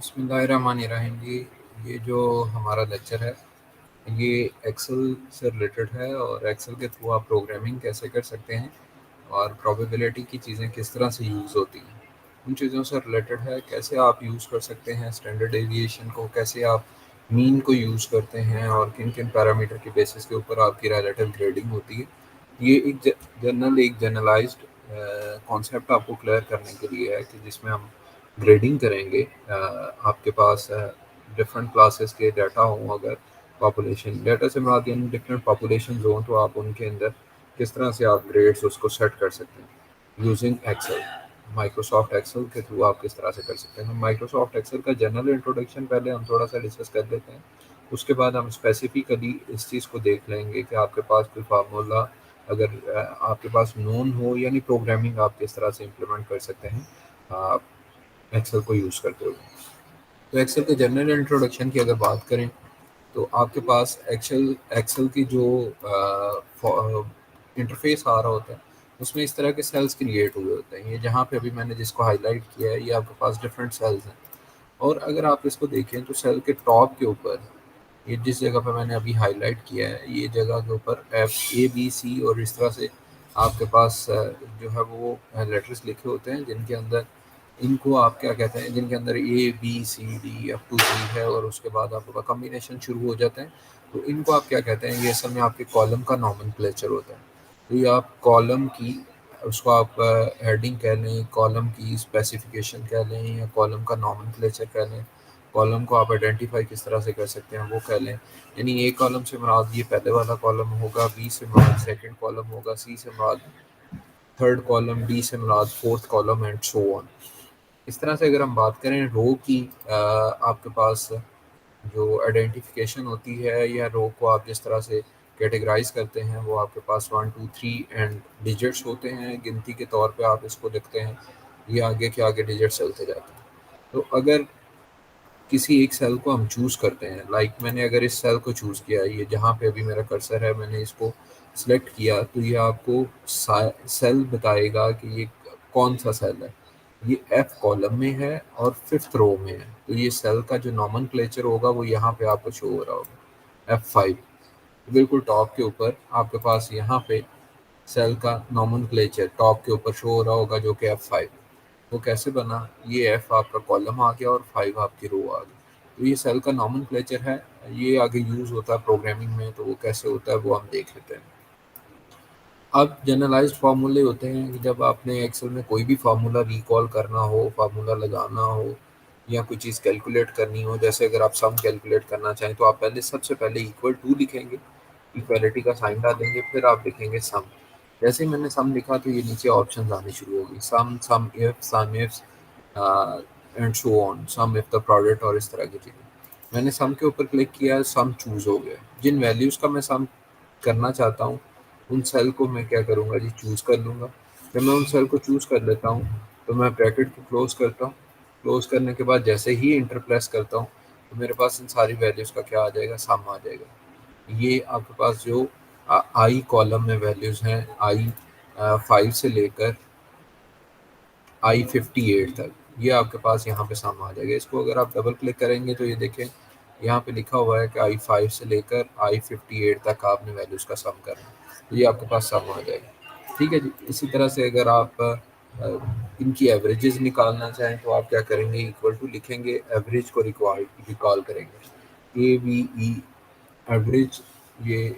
बिस्मिल्लाहिर्रहमानिर्रहीम जी। ये जो हमारा लेक्चर है ये एक्सेल से रिलेटेड है और एक्सेल के थ्रू आप प्रोग्रामिंग कैसे कर सकते हैं और प्रोबेबिलिटी की चीज़ें किस तरह से यूज़ होती हैं उन चीज़ों से रिलेटेड है। कैसे आप यूज़ कर सकते हैं स्टैंडर्ड डेविएशन को, कैसे आप मीन को यूज़ करते हैं और किन किन पैरामीटर के बेसिस के ऊपर आपकी रिलेटिव ग्रेडिंग होती है। ये एक जनरलाइज्ड कॉन्सेप्ट आपको क्लियर करने के लिए है कि जिसमें हम ग्रेडिंग करेंगे। आपके पास डिफरेंट क्लासेस के डाटा हों, अगर पॉपुलेशन डाटा से मुराद यानी डिफरेंट पॉपुलेशन हों, तो आप उनके अंदर किस तरह से आप ग्रेड्स उसको सेट कर सकते हैं यूजिंग एक्सेल। माइक्रोसॉफ्ट एक्सेल के थ्रू आप किस तरह से कर सकते हैं। माइक्रोसॉफ्ट एक्सेल का जनरल इंट्रोडक्शन पहले हम थोड़ा सा डिस्कस कर लेते हैं, उसके बाद हम स्पेसिफिकली इस चीज़ को देख लेंगे कि आपके पास कोई फार्मूला अगर आपके पास नोन हो, यानी प्रोग्रामिंग आप किस तरह से इम्प्लीमेंट कर सकते हैं एक्सेल को यूज़ करते हुए। तो एक्सेल के जनरल इंट्रोडक्शन की अगर बात करें तो आपके पास एक्सेल एक्सेल की जो इंटरफेस आ रहा होता है उसमें इस तरह के सेल्स क्रिएट हुए होते हैं। ये जहाँ पे अभी मैंने जिसको हाईलाइट किया है ये आपके पास डिफरेंट सेल्स हैं। और अगर आप इसको देखें तो सेल के टॉप के ऊपर ये जिस जगह पे मैंने अभी हाईलाइट किया है, ये जगह के ऊपर FABC और इस तरह से आपके पास जो है वो लेटर्स लिखे होते हैं, जिनके अंदर इनको आप क्या कहते हैं, जिनके अंदर ABCD अप टू जी है और उसके बाद आपके पास कॉम्बिनेशन शुरू हो जाते हैं। तो इनको आप क्या कहते हैं, ये असल में आपके कॉलम का नॉमेनक्लेचर होता है। तो ये आप कॉलम की उसको आप हेडिंग कह लें, कॉलम की स्पेसिफिकेशन कह लें, या कॉलम का नॉमेनक्लेचर कह लें। कॉलम को आप आइडेंटिफाई किस तरह से कर सकते हैं वो कह लें। यानी ए कॉलम से मुराद ये पहले वाला कॉलम होगा, बी से मुराद सेकंड कॉलम होगा, सी से मुराद थर्ड कॉलम, डी से मुराद fourth column and so on. इस तरह से अगर हम बात करें रो की, आपके पास जो आइडेंटिफिकेशन होती है या रो को आप जिस तरह से कैटेगराइज करते हैं वो आपके पास 1 2 3 एंड डिजिट्स होते हैं, गिनती के तौर पे आप इसको लिखते हैं। ये आगे के आगे डिजिट चलते जाते हैं। तो अगर किसी एक सेल को हम चूज़ करते हैं, लाइक मैंने अगर इस सेल को चूज़ किया, ये जहाँ पे अभी मेरा कर्सर है मैंने इसको सिलेक्ट किया, तो ये आपको सेल बताएगा कि ये कौन सा सेल है। ये F कॉलम में है और फिफ्थ रो में है। तो ये सेल का जो नॉमेनक्लेचर होगा वो यहाँ पे आपको शो हो रहा होगा F5। बिल्कुल टॉप के ऊपर आपके पास यहाँ पे सेल का नॉमेनक्लेचर टॉप के ऊपर शो हो रहा होगा जो कि F5। वो कैसे बना, ये F आपका कॉलम आ गया और 5 आपकी रो आ गई। तो ये सेल का नॉमेनक्लेचर है, ये आगे यूज़ होता है प्रोग्रामिंग में। तो वो कैसे होता है वो हम देख लेते हैं। अब जनरलाइज्ड फार्मूले होते हैं कि जब आपने एक्सेल में कोई भी फार्मूला रिकॉल करना हो, फार्मूला लगाना हो या कोई चीज़ कैलकुलेट करनी हो, जैसे अगर आप सम कैलकुलेट करना चाहें तो आप पहले सबसे पहले इक्वल टू लिखेंगे, इक्वालिटी का साइन डालेंगे, फिर आप लिखेंगे सम। जैसे ही मैंने सम लिखा तो ये नीचे ऑप्शन आने शुरू हो गई, some if and so on, some if the product और इस तरह की चीज़ें। मैंने सम के ऊपर क्लिक किया, सम चूज़ हो गया। जिन वैल्यूज़ का मैं सम करना चाहता हूँ उन सेल को मैं क्या करूँगा जी, चूज़ कर लूँगा। जब मैं उन सेल को चूज़ कर लेता हूँ तो मैं ब्रैकेट को क्लोज़ करता हूँ। क्लोज़ करने के बाद जैसे ही इंटर प्रेस करता हूँ तो मेरे पास इन सारी वैल्यूज़ का क्या आ जाएगा, सम आ जाएगा। ये आपके पास जो आई कॉलम में वैल्यूज़ हैं, आई 5 से लेकर I58 तक, ये आपके पास यहाँ पे सम आ जाएगा। इसको अगर आप डबल क्लिक करेंगे तो ये देखें यहाँ पे लिखा हुआ है कि I5 से लेकर I58 तक आपने वैल्यूज़ का सम करना है, तो ये आपके पास सम आ जाएगा। ठीक है जी। इसी तरह से अगर आप इनकी एवरेजेस निकालना चाहें तो आप क्या करेंगे, इक्वल टू लिखेंगे, एवरेज को रिकॉल करेंगे, AVE एवरेज, ये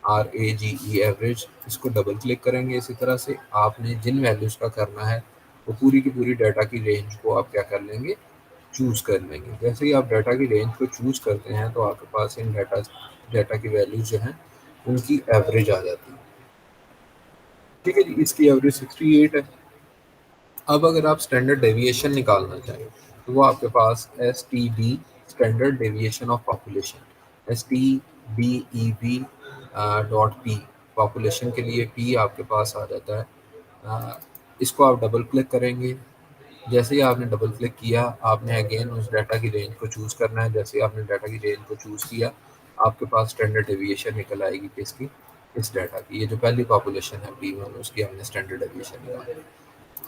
AVERAGE एवरेज, इसको डबल क्लिक करेंगे। इसी तरह से आपने जिन वैल्यूज़ का करना है वो पूरी की पूरी डाटा की रेंज को आप क्या कर लेंगे, चूज़ कर लेंगे। जैसे ही आप डाटा की रेंज को चूज़ करते हैं तो आपके पास इन डाटा की वैल्यूज जो हैं उनकी एवरेज आ जाती है। ठीक है जी, इसकी एवरेज 68 है। अब अगर आप स्टैंडर्ड डेविएशन निकालना चाहें तो वो आपके पास STD, standard deviation of population, STDEV dot P, population के लिए P आपके पास आ जाता है। इसको आप डबल क्लिक करेंगे। जैसे ही आपने डबल क्लिक किया आपने अगेन उस डाटा की रेंज को चूज़ करना है। जैसे ही आपने डाटा की रेंज को चूज़ किया आपके पास स्टैंडर्ड डेविएशन निकल आएगी किसकी, इस डाटा की। ये जो पहली पॉपुलेशन है P1, उसकी हमने स्टैंडर्ड डेविएशन निकाली।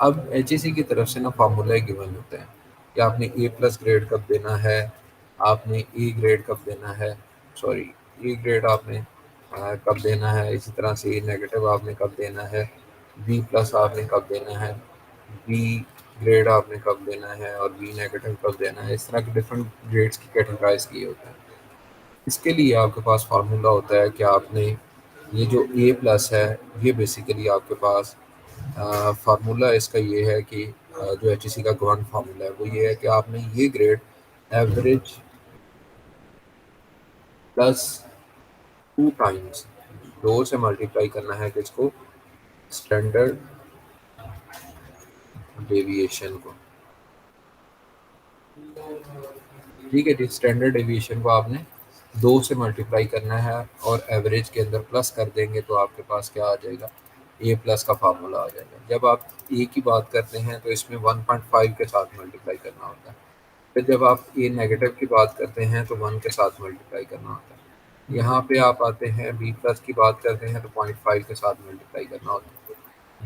अब HEC की तरफ से ना फार्मूला गिवन होते हैं। कि आपने ए प्लस ग्रेड कब देना है, आपने ए ग्रेड कब देना है, सॉरी ए ग्रेड आपने कब देना है, इसी तरह से ए नेगेटिव आपने कब देना है, बी प्लस आपने कब देना है, बी ग्रेड आपने कब देना है और बी नेगेटिव कब देना है। इस तरह के डिफरेंट ग्रेड्स की कैटेगराइज किए होते हैं। इसके लिए आपके पास फार्मूला होता है कि आपने ये जो ए प्लस है, ये बेसिकली आपके पास फार्मूला इसका ये है कि जो एच का गवर्न फार्मूला है वो ये है कि आपने ये ग्रेड एवरेज प्लस 2 टाइम्स 2 से मल्टीप्लाई करना है किसको, स्टैंडर्ड डेविएशन को। ठीक है जी, स्टैंडर्ड डेविएशन को आपने 2 से मल्टीप्लाई करना है और एवरेज के अंदर प्लस कर देंगे तो आपके पास क्या आ जाएगा, ए प्लस का फार्मूला आ जाएगा। जब आप ए की बात करते हैं तो इसमें 1.5 के साथ मल्टीप्लाई करना होता है। फिर जब आप ए नेगेटिव की बात करते हैं तो 1 के साथ मल्टीप्लाई करना होता है। यहाँ पे आप आते हैं बी प्लस की बात करते हैं तो 0.5 के साथ मल्टीप्लाई करना होता है।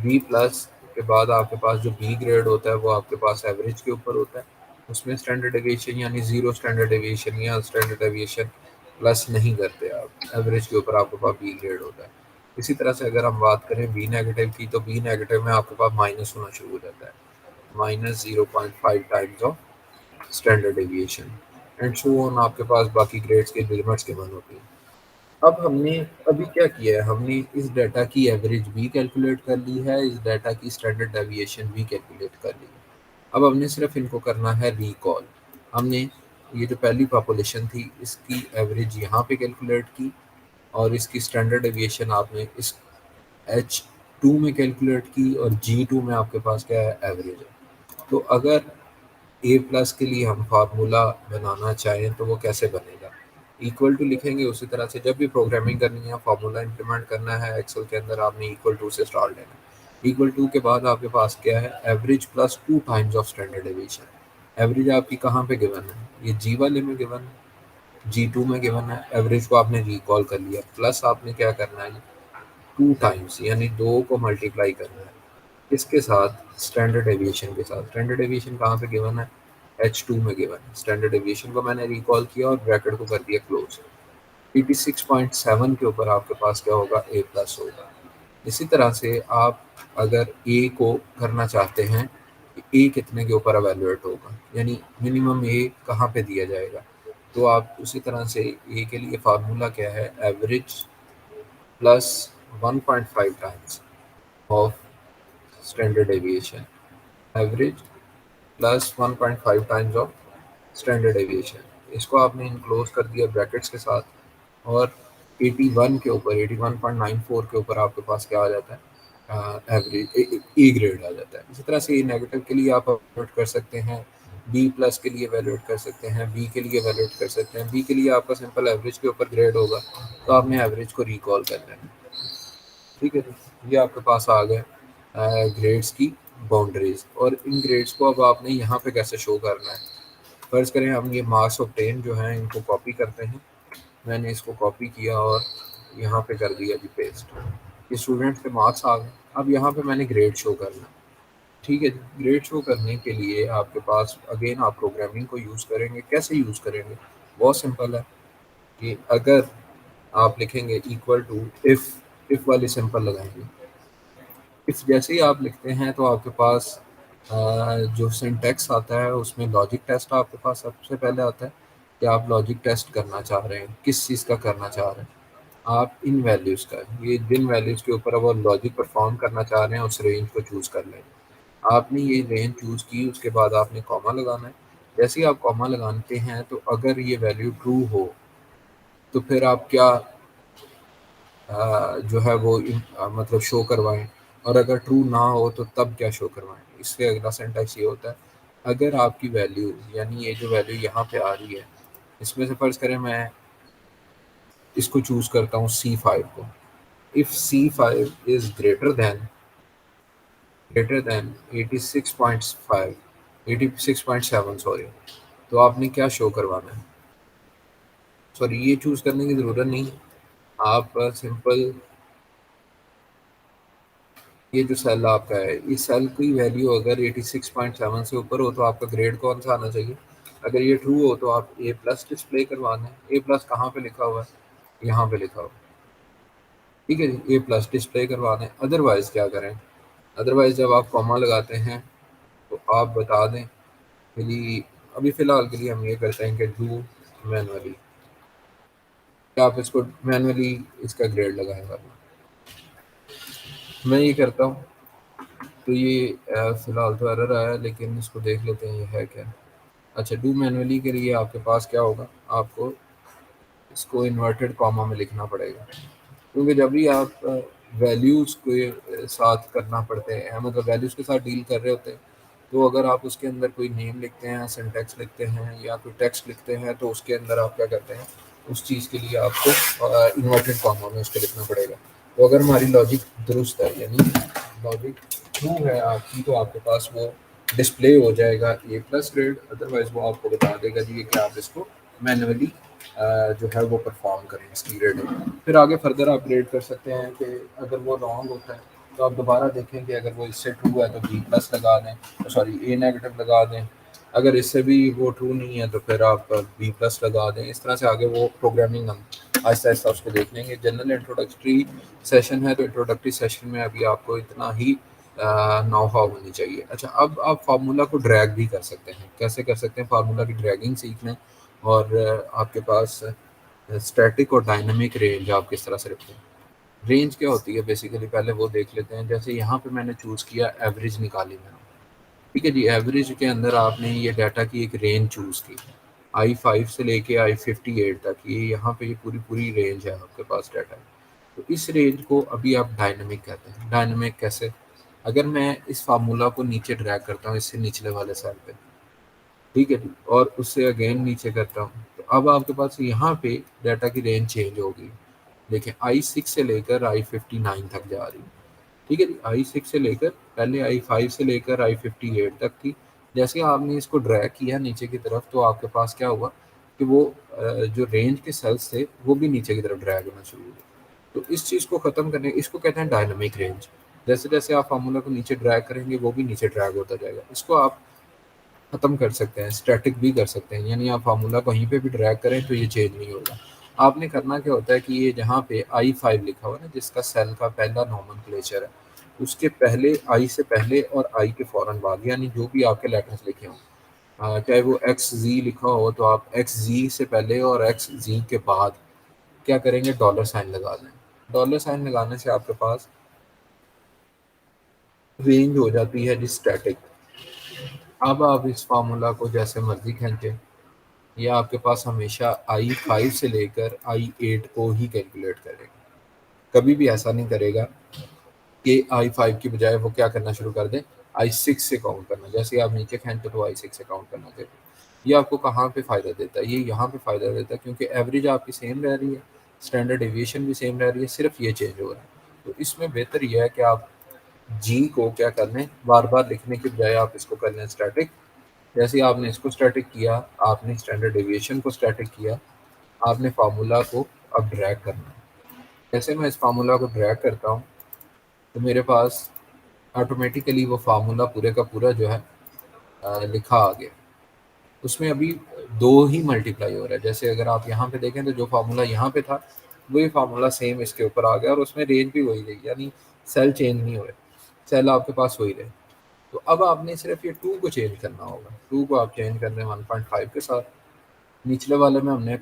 बी प्लस के बाद आपके पास जो बी ग्रेड होता है वो आपके पास एवरेज के ऊपर होता है, उसमें स्टैंडर्ड डेविएशन यानी ज़ीरो स्टैंडर्ड डेविएशन या स्टैंडर्ड डेविएशन प्लस नहीं करते आप, एवरेज के ऊपर आपके पास बी ग्रेड होता है। इसी तरह से अगर हम बात करें बी नेगेटिव की तो बी नेगेटिव में आपके पास माइनस होना शुरू हो जाता है, -0.5 times of standard deviation and so on. आपके पास बाकी ग्रेड्स के लिमिट्स के वन होती हैं। अब हमने अभी क्या किया है, हमने इस डाटा की एवरेज भी कैलकुलेट कर ली है, इस डाटा की स्टैंडर्ड डेविएशन भी कैलकुलेट कर ली है। अब हमने सिर्फ इनको करना है रिकॉल। हमने ये जो पहली पॉपुलेशन थी इसकी एवरेज यहाँ पे कैलकुलेट की और इसकी स्टैंडर्ड डेविएशन आपने इस H2 में कैलकुलेट की और G2 में आपके पास क्या है, एवरेज है। तो अगर ए प्लस के लिए हम फार्मूला बनाना चाहें तो वो कैसे बनेगा, इक्वल टू लिखेंगे। उसी तरह से जब भी प्रोग्रामिंग करनी है, फार्मूला इंप्लीमेंट करना है एक्सेल के अंदर, आपने इक्वल टू से स्टार्ट लेना है। इक्वल टू के बाद आपके पास क्या है, average plus 2 times of standard deviation. Average आपकी कहाँ पे गिवन है, ये जी वाले में गिवन है, G2 में गिवन है। एवरेज को आपने रिकॉल कर लिया, प्लस आपने क्या करना है, 2 टाइम्स यानी 2 को मल्टीप्लाई करना है इसके साथ, स्टैंडर्ड डेविएशन के साथ। स्टैंडर्ड डेविएशन कहाँ पे गिवन है, H2 में गिवन है। स्टैंडर्ड डेविएशन को मैंने रिकॉल किया और ब्रैकेट को कर दिया क्लोज। 86.7 के ऊपर आपके पास क्या होगा, ए प्लस होगा। इसी तरह से आप अगर ए को करना चाहते हैं, ए कितने के ऊपर अवेलुएट होगा, यानी मिनिमम ए कहाँ पे दिया जाएगा, तो आप उसी तरह से ए के लिए फार्मूला क्या है, average plus 1.5 times of standard deviation, average plus 1.5 times of standard deviation. इसको आपने इनक्लोज कर दिया ब्रैकेट्स के साथ और 81 के ऊपर 81.94 के ऊपर आपके पास क्या आ जाता है, एवरेज ए ग्रेड आ जाता है। इसी तरह से ए नेगेटिव के लिए आप वैल्यूएट कर सकते हैं, बी प्लस के लिए वैल्यूएट कर सकते हैं, बी के लिए वैल्यूएट कर सकते हैं। बी के लिए आपका सिंपल एवरेज के ऊपर ग्रेड होगा तो आपने एवरेज को रिकॉल कर लेना। ठीक है जी, ये आपके पास आ गए ग्रेड्स की बाउंड्रीज। और इन ग्रेड्स को अब आपने यहाँ पे कैसे शो करना है। फर्ज करें हम ये मार्क्स ऑब्टेन जो हैं इनको कॉपी करते हैं। मैंने इसको कॉपी किया और यहाँ पे कर दिया जी पेस्ट। ये स्टूडेंट्स के मार्क्स आ गए। अब यहाँ पे मैंने ग्रेड शो करना। ठीक है, ग्रेड शो करने के लिए आपके पास अगेन आप प्रोग्रामिंग को यूज़ करेंगे। कैसे यूज़ करेंगे, बहुत सिंपल है कि अगर आप लिखेंगे इक्वल टू इफ़ वाली सिंपल लगाएंगे। इफ़ जैसे ही आप लिखते हैं तो आपके पास जो सिंटैक्स आता है उसमें लॉजिक टेस्ट आपके पास सबसे पहले आता है कि आप लॉजिक टेस्ट करना चाह रहे हैं, किस चीज़ का करना चाह रहे हैं। आप इन वैल्यूज़ का, ये जिन वैल्यूज़ के ऊपर वो लॉजिक परफॉर्म करना चाह रहे हैं उस रेंज को चूज़ कर लें। आपने ये रेंज चूज़ की, उसके बाद आपने कॉमा लगाना है। जैसे ही आप कॉमा लगाते हैं तो अगर ये वैल्यू ट्रू हो तो फिर आप क्या जो है वो मतलब शो करवाएं, और अगर ट्रू ना हो तो तब क्या शो करवाएं। इससे अगला सेंटेंस ये होता है, अगर आपकी वैल्यू यानी ये जो वैल्यू यहाँ पे आ रही है इसमें से फ़र्ज़ करें मैं इसको चूज़ करता हूँ C5 को। If C5 is greater than 86.5 86.7 sorry, तो आपने क्या शो करवाना है। सॉरी, ये चूज़ करने की ज़रूरत नहीं है, आप सिंपल ये जो सेल आपका है, इस सेल की वैल्यू अगर 86.7 से ऊपर हो तो आपका ग्रेड कौन सा आना चाहिए? अगर ये ट्रू हो तो आप ए प्लस डिस्प्ले करवाना है। ए प्लस कहाँ पे लिखा हुआ है? यहाँ पे लिखा हुआ है। ठीक है जी, ए प्लस डिस्प्ले करवाना है। अदरवाइज क्या करें? अदरवाइज जब आप कॉमा लगाते हैं तो आप बता दें कि अभी फ़िलहाल के लिए हम ये करते हैं कि डू मैनुअली, आप इसको मैनुअली इसका ग्रेड लगाएंगे। मैं ये करता हूँ। तो ये फ़िलहाल तो एरर आया है, लेकिन इसको देख लेते हैं ये है क्या। अच्छा, डू मैनुअली के लिए आपके पास क्या होगा? आपको इसको इन्वर्टेड कॉमा में लिखना पड़ेगा, क्योंकि जब भी आप वैल्यूज़ के साथ करना पड़ते हैं, मतलब वैल्यूज़ के साथ डील कर रहे होते हैं, तो अगर आप उसके अंदर कोई नेम लिखते हैं, सिंटैक्स लिखते हैं या कोई टेक्स्ट लिखते हैं, तो उसके अंदर आप क्या करते हैं, उस चीज़ के लिए आपको इन्वर्टेड कॉमा में उसको लिखना पड़ेगा। तो अगर हमारी लॉजिक दुरुस्त है, यानी लॉजिक ट्रू है आपकी, तो आपके पास वो डिस्प्ले हो जाएगा ए प्लस ग्रेड। अदरवाइज वो आपको बता देगा जी कि आप इसको मैनुअली जो है वो परफॉर्म करें इसकी ग्रेडिंग। फिर आगे फर्दर आप ग्रेड कर सकते हैं कि अगर वो रॉन्ग होता है तो आप दोबारा देखें कि अगर वो इससे ट्रू है तो बी प्लस लगा दें, सॉरी ए नेगेटिव लगा दें। अगर इससे भी वो ट्रू नहीं है तो फिर आप बी प्लस लगा दें। इस तरह से आगे वो प्रोग्रामिंग हम आहिस्ता आहिस्ता उसको देख लेंगे। जनरल इंट्रोडक्टरी सेशन है, तो इंट्रोडक्टरी सेशन में अभी आपको इतना ही नो हाउ होनी चाहिए। अच्छा, अब आप फार्मूला को ड्रैग भी कर सकते हैं। कैसे कर सकते हैं? फार्मूला की ड्रैगिंग सीख लें, और आपके पास स्टैटिक और डायनामिक रेंज आप किस तरह से रखते हैं। रेंज क्या होती है बेसिकली, पहले वो देख लेते हैं। जैसे यहाँ पे मैंने चूज़ किया एवरेज निकाली मैंने, ठीक है जी। एवरेज के अंदर आपने ये डाटा की एक रेंज चूज़ की, I5 से लेके I58 तक, ये यहाँ पे ये पूरी पूरी रेंज है आपके पास डाटा। तो इस रेंज को अभी आप डायनामिक कहते हैं। डायनामिक कैसे? अगर मैं इस फार्मूला को नीचे ड्रैग करता हूँ इससे निचले वाले सेल पे, ठीक है जी, और उससे अगेन नीचे करता हूँ, तो अब आपके पास यहाँ पे डाटा की रेंज चेंज होगी। देखिए, I6 से लेकर I59 तक जा रही है। ठीक है जी, I6 से लेकर, पहले I5 से लेकर I58 तक थी। जैसे आपने इसको ड्रैग किया नीचे की तरफ, तो आपके पास क्या हुआ कि वो जो रेंज के सेल्स थे वो भी नीचे की तरफ ड्रैग होना शुरू हुए। तो इस चीज़ को ख़त्म करने, इसको कहते हैं डायनामिक रेंज। जैसे जैसे आप फार्मूला को नीचे ड्रैग करेंगे वो भी नीचे ड्रैग होता जाएगा। इसको आप ख़त्म कर सकते हैं, स्टैटिक भी कर सकते हैं, यानी आप फार्मूला कहीं पे भी ड्रैग करें तो ये चेंज नहीं होगा। आपने करना क्या होता है कि ये जहाँ पे I5 लिखा हुआ है ना, जिसका सेल का पहला नोमेनक्लेचर है, उसके पहले, आई से पहले और आई के फ़ौरन बाद, यानी जो भी आपके लेटर्स लिखे हों, चाहे वो एक्स जी लिखा हो, तो आप एक्स जी से पहले और एक्स जी के बाद क्या करेंगे, डॉलर साइन लगा दें। डॉलर साइन लगाने से आपके पास रेंज हो जाती है जी स्टैटिक। अब आप इस फार्मूला को जैसे मर्जी खींचें, ये आपके पास हमेशा I5 से लेकर I8 को ही कैलकुलेट करेगा। कभी भी ऐसा नहीं करेगा कि I5 की बजाय वो क्या करना शुरू कर दें, I6 से काउंट करना। जैसे आप नीचे खींचते तो I6 से काउंट करना चाहिए। ये आपको कहाँ पे फ़ायदा देता है? ये यहाँ पे फ़ायदा देता है क्योंकि एवरेज आपकी सेम रह रही है, स्टैंडर्ड डेविएशन भी सेम रह रही है, सिर्फ ये चेंज हो रहा है। तो इसमें बेहतर ये है कि आप जी को क्या कर लें, बार-बार लिखने की बजाय आप इसको कर लें स्टैटिक। जैसे ही आपने इसको स्टैटिक किया, आपने स्टैंडर्ड डेविएशन को स्टैटिक किया, आपने फार्मूला को अब ड्रैग करना है। जैसे मैं इस फार्मूला को ड्रैग करता हूँ, तो मेरे पास ऑटोमेटिकली वो फार्मूला पूरे का पूरा जो है लिखा आ गया। उसमें अभी 2 ही मल्टीप्लाई हो रहा है। जैसे अगर आप यहाँ पे देखें तो जो फार्मूला यहाँ पे था, वही फार्मूला सेम इसके ऊपर आ गया और उसमें रेंज भी वही रही, यानी सेल चेंज नहीं हुए, सेल आपके पास वही रहे। तो अब आपने सिर्फ ये 2 को चेंज करना होगा। 2 को आप चेंज कर रहे हैं 1.5 के साथ। निचले वाले में हमने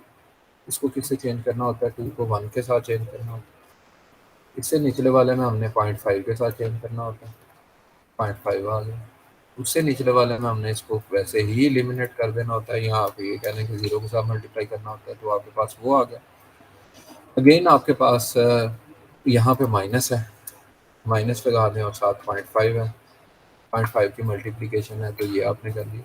इसको किससे चेंज करना होता है, 2 को 1 के साथ चेंज करना होता है। इससे निचले वाले में हमने 0.5 के साथ चेंज करना होता है, 0.5 आ गया। उससे निचले वाले में हमने इसको वैसे ही एलिमिनेट कर देना होता है, यहाँ पे ये कहने कि 0 के साथ मल्टीप्लाई करना होता है, तो आपके पास वो आ गया। अगेन आपके पास यहाँ पे माइनस है, माइनस लगा दें और साथ 0.5 है, 0.5 की मल्टीप्लिकेशन है, तो ये आपने कर ली।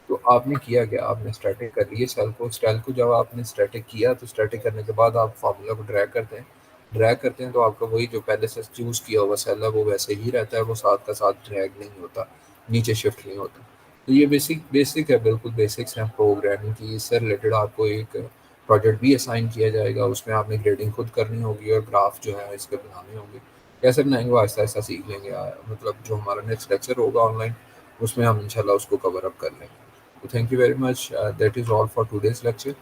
तो आपने किया क्या, आपने स्टैटिक कर लिए सेल को। सेल को जब आपने स्टैटिक किया, तो स्टैटिक करने के बाद आप फार्मूला को ड्रैग करते हैं। ड्रैग करते हैं तो आपका वही जो पहले से चूज़ किया हुआ सेल है वो वैसे ही रहता है, वो साथ का साथ ड्रैग नहीं होता, नीचे शिफ्ट नहीं होता। तो ये बेसिक बेसिक है, बिल्कुल बेसिक्स हैं प्रोग्रामिंग की। इससे रिलेटेड आपको एक प्रोजेक्ट भी असाइन किया जाएगा, उसमें आपने ग्रेडिंग खुद करनी होगी और ग्राफ जो है इसके बनाने होंगे। कैसे बनाएंगे वो आहिस्ता आहिस्ता सीख लेंगे। मतलब जो हमारा नेक्स्ट लेक्चर होगा ऑनलाइन, उसमें हम इंशाल्लाह उसको कवर अप कर लेंगे। तो thank you very much, that is all for today's lecture.